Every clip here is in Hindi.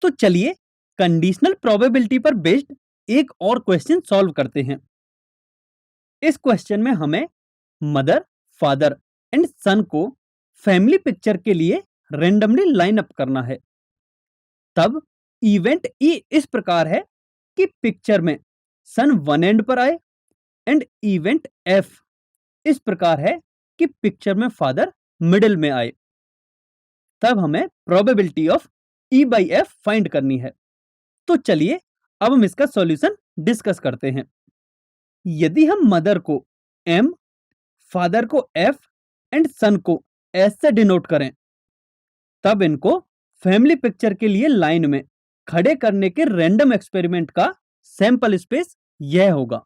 तो चलिए कंडीशनल प्रोबेबिलिटी पर बेस्ड एक और क्वेश्चन सॉल्व करते हैं। इस क्वेश्चन में हमें मदर, फादर एंड सन को फैमिली पिक्चर के लिए रेंडमली लाइन अप करना है। तब इवेंट ई इस प्रकार है कि पिक्चर में सन वन एंड पर आए एंड इवेंट एफ इस प्रकार है कि पिक्चर में फादर मिडिल में आए। तब हमें probability of E by F find करनी है। तो चलिए अब हम इसका सॉल्यूशन डिस्कस करते हैं। यदि हम मदर को एम, फादर को एफ एंड सन को एस से डिनोट करें, तब इनको फैमिली पिक्चर के लिए लाइन में खड़े करने के रैंडम एक्सपेरिमेंट का सैंपल स्पेस यह होगा,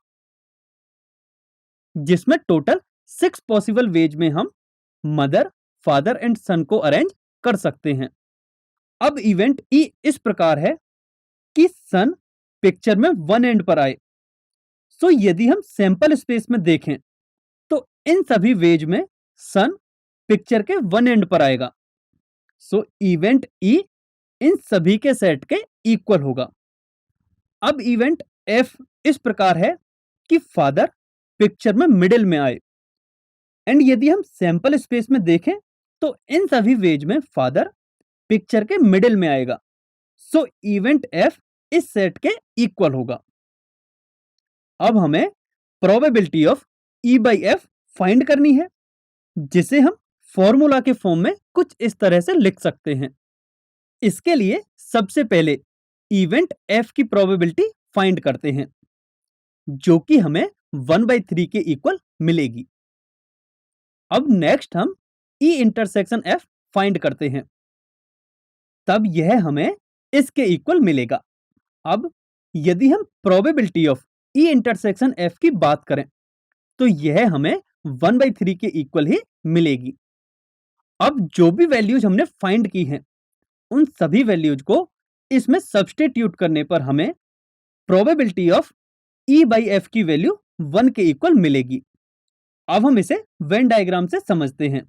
जिसमें टोटल 6 पॉसिबल वेज में हम मदर, फादर एंड सन को अरेंज कर सकते हैं। अब इवेंट ई इस प्रकार है कि सन पिक्चर में वन एंड पर आए। सो यदि हम सैंपल स्पेस में देखें तो इन सभी वेज में सन पिक्चर के वन एंड पर आएगा। सो इवेंट ई इन सभी के सेट के इक्वल होगा। अब इवेंट एफ इस प्रकार है कि फादर पिक्चर में मिडिल में आए एंड यदि हम सैंपल स्पेस में देखें तो इन सभी वेज में फादर पिक्चर के मिडिल में आएगा। सो इवेंट एफ इस सेट के इक्वल होगा। अब हमें probability of E by F find करनी है, जिसे हम फॉर्मूला के फॉर्म में कुछ इस तरह से लिख सकते हैं। इसके लिए सबसे पहले इवेंट एफ की प्रोबेबिलिटी फाइंड करते हैं, जो कि हमें 1/3 के इक्वल मिलेगी। अब नेक्स्ट हम ई इंटरसेक्शन एफ फाइंड करते हैं, तब यह हमें इसके इक्वल मिलेगा। अब यदि हम probability of E intersection F की बात करें तो यह हमें 1/3 के इक्वल ही मिलेगी। अब जो भी वैल्यूज हमने फाइंड की हैं, उन सभी वैल्यूज को इसमें सब्स्टिट्यूट करने पर हमें probability of E by F की वैल्यू 1 के इक्वल मिलेगी। अब हम इसे वेन डायग्राम से समझते हैं।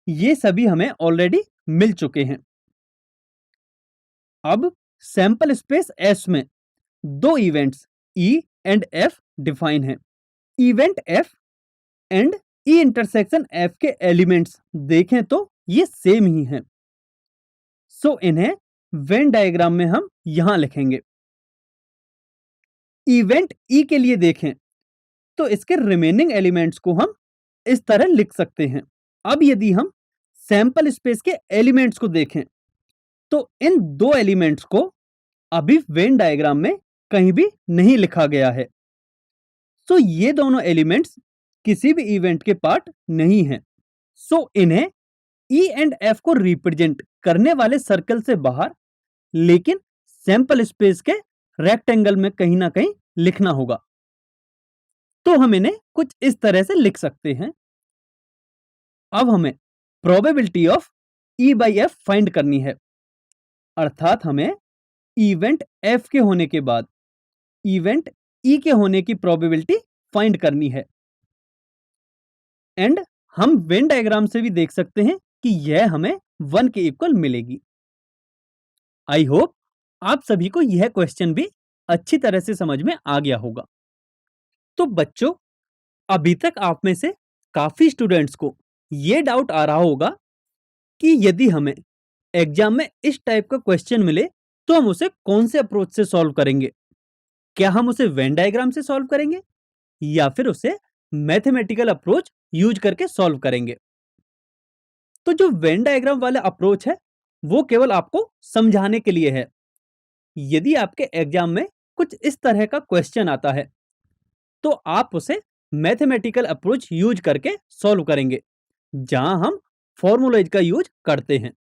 ये सभी हमें ऑलरेडी मिल चुके हैं। अब सैंपल स्पेस एस में दो events E and F define हैं। Event F and E intersection F के एलिमेंट्स देखें तो ये सेम ही हैं। सो इन्हें वेन डायग्राम में हम यहां लिखेंगे। इवेंट ई के लिए देखें तो इसके रिमेनिंग एलिमेंट्स को हम इस तरह लिख सकते हैं। अब यदि हम सैंपल स्पेस के एलिमेंट्स को देखें तो इन दो एलिमेंट्स को अभी वेन डायग्राम में कहीं भी नहीं लिखा गया है। सो ये दोनों एलिमेंट्स किसी भी इवेंट के पार्ट नहीं हैं। सो इन्हें ई एंड एफ को रिप्रेजेंट करने वाले सर्कल से बाहर, लेकिन सैंपल स्पेस के रेक्टेंगल में कहीं ना कहीं लिखना होगा। तो हम इन्हें कुछ इस तरह से लिख सकते हैं। अब हमें probability of E by F find करनी है, अर्थात हमें इवेंट एफ के होने के बाद इवेंट ई के होने की प्रोबेबिलिटी फाइंड करनी है। एंड हम वेन डायग्राम से भी देख सकते हैं कि यह हमें 1 के इक्वल मिलेगी। आई होप आप सभी को यह क्वेश्चन भी अच्छी तरह से समझ में आ गया होगा। तो बच्चों, अभी तक आप में से काफी स्टूडेंट्स को यह डाउट आ रहा होगा कि यदि हमें एग्जाम में इस टाइप का क्वेश्चन मिले तो हम उसे कौन से अप्रोच से सॉल्व करेंगे। क्या हम उसे वेन डायग्राम से सॉल्व करेंगे या फिर उसे मैथमेटिकल अप्रोच यूज करके सॉल्व करेंगे। तो जो वेन डायग्राम वाला अप्रोच है वो केवल आपको समझाने के लिए है। यदि आपके एग्जाम में कुछ इस तरह का क्वेश्चन आता है तो आप उसे मैथमेटिकल अप्रोच यूज करके सॉल्व करेंगे, जहां हम फॉर्मूलेज का यूज करते हैं।